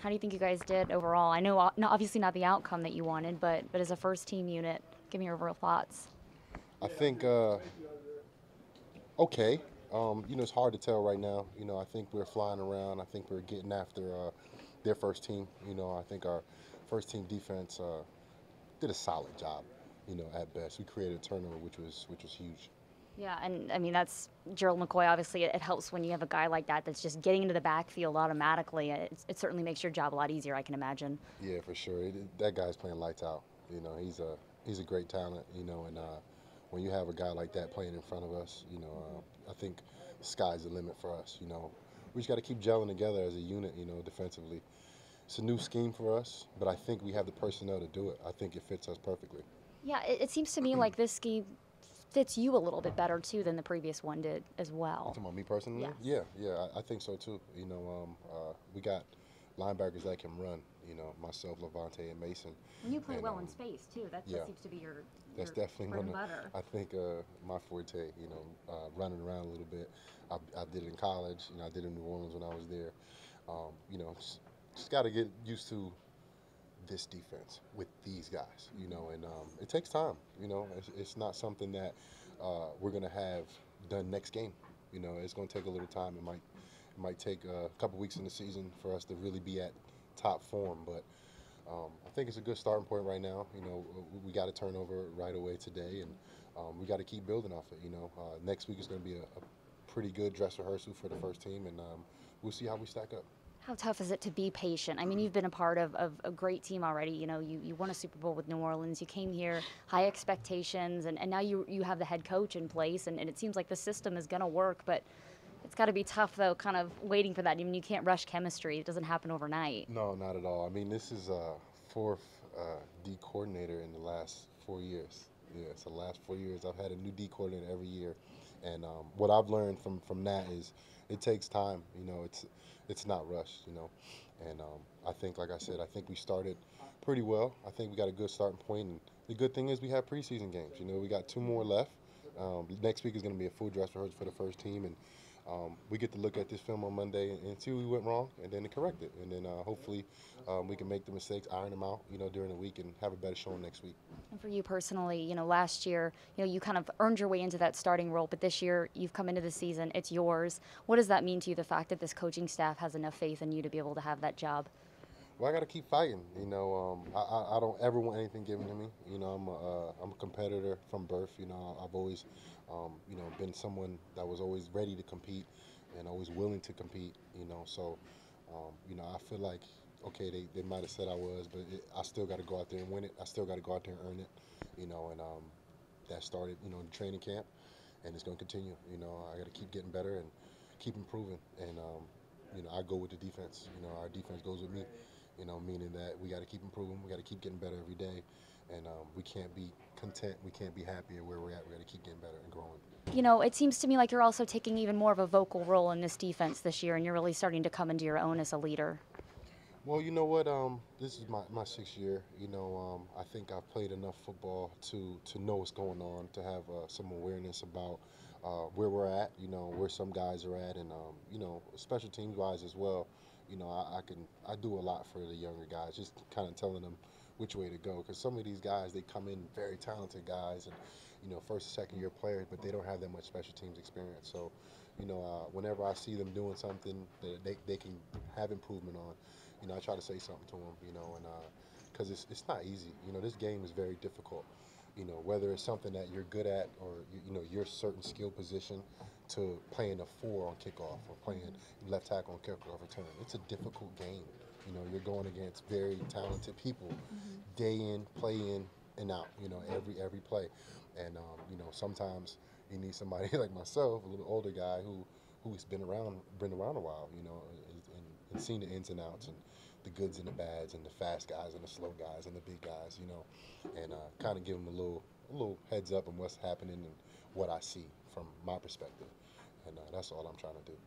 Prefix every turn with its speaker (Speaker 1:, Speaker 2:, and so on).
Speaker 1: How do you think you guys did overall? I know, obviously not the outcome that you wanted, but as a first team unit, give me your overall thoughts.
Speaker 2: I think okay. It's hard to tell right now. I think we're flying around. I think we're getting after their first team. I think our first team defense did a solid job. At best, we created a turnover, which was huge.
Speaker 1: Yeah, and I mean that's Gerald McCoy. Obviously, it helps when you have a guy like that that's just getting into the backfield automatically. It certainly makes your job a lot easier, I can imagine.
Speaker 2: Yeah, for sure. That guy's playing lights out. He's a great talent. And when you have a guy like that playing in front of us, I think the sky's the limit for us. We just got to keep gelling together as a unit. Defensively. It's a new scheme for us, but I think we have the personnel to do it. I think it fits us perfectly.
Speaker 1: Yeah, it seems to me like this scheme fits you a little bit better too than the previous one did as
Speaker 2: You
Speaker 1: well.
Speaker 2: talking about me personally?
Speaker 1: Yes.
Speaker 2: Yeah, I think so too. We got linebackers that can run. Myself, Levante, and Mason.
Speaker 1: And you play
Speaker 2: And
Speaker 1: well in space too.
Speaker 2: yeah,
Speaker 1: That seems to be
Speaker 2: that's
Speaker 1: your
Speaker 2: definitely
Speaker 1: bread and
Speaker 2: gonna.
Speaker 1: butter.
Speaker 2: I think my forte. Running around a little bit. I did it in college. I did it in New Orleans when I was there. Just got to get used to this defense with these guys. And it takes time. It's not something that we're gonna have done next game. It's gonna take a little time. It might take a couple weeks in the season for us to really be at top form, but I think it's a good starting point right now. We got a turnover right away today, and we got to keep building off it. Next week is going to be a pretty good dress rehearsal for the first team, and we'll see how we stack up.
Speaker 1: How tough is it to be patient? I mean, you've been a part of a great team already. You won a Super Bowl with New Orleans. You came here, high expectations, and now you have the head coach in place, and it seems like the system is going to work, but it's got to be tough, though, kind of waiting for that. I mean, you can't rush chemistry. It doesn't happen overnight.
Speaker 2: No, not at all. I mean, this is fourth D coordinator in the last 4 years. Yeah, it's the last 4 years. I've had a new D coordinator every year, and what I've learned from that is it takes time. It's not rushed. And I think, like I said, I think we started pretty well. I think we got a good starting point, and the good thing is we have preseason games. We got two more left. Next week is going to be a full dress rehearsal for the first team, and we get to look at this film on Monday and see what we went wrong, and then to correct it, and then hopefully we can make the mistakes, iron them out, during the week, and have a better showing next week.
Speaker 1: And for you personally, last year, you kind of earned your way into that starting role, but this year you've come into the season, it's yours. What does that mean to you, the fact that this coaching staff has enough faith in you to be able to have that job?
Speaker 2: Well, I got to keep fighting. I don't ever want anything given to me. I'm a competitor from birth. I've always, been someone that was always ready to compete and always willing to compete. I feel like, okay, they might have said I was, but I still got to go out there and win it. I still got to go out there and earn it. And that started, in training camp, and it's going to continue. I got to keep getting better and keep improving. And I go with the defense. Our defense goes with me. Meaning that we got to keep improving. We got to keep getting better every day, and we can't be content. We can't be happy at where we're at. We got to keep getting better and growing.
Speaker 1: It seems to me like you're also taking even more of a vocal role in this defense this year, and you're really starting to come into your own as a leader.
Speaker 2: Well, you know what? This is my sixth year. I think I've played enough football to know what's going on, to have some awareness about where we're at. Where some guys are at, and special teams wise as well. I do a lot for the younger guys, just kind of telling them which way to go. Because some of these guys, they come in very talented guys, and first and second year players, but they don't have that much special teams experience. So, whenever I see them doing something that they can have improvement on, I try to say something to them, and because it's not easy. This game is very difficult. Whether it's something that you're good at, or your certain skill position, to playing a four on kickoff or playing left tackle on kickoff return. It's a difficult game. You're going against very talented people, day in, play in, and out. Every play, and sometimes you need somebody like myself, a little older guy who's been around a while. And seen the ins and outs and the goods and the bads and the fast guys and the slow guys and the big guys. And kind of give them a little heads up on what's happening and what I see from my perspective. And that's all I'm trying to do.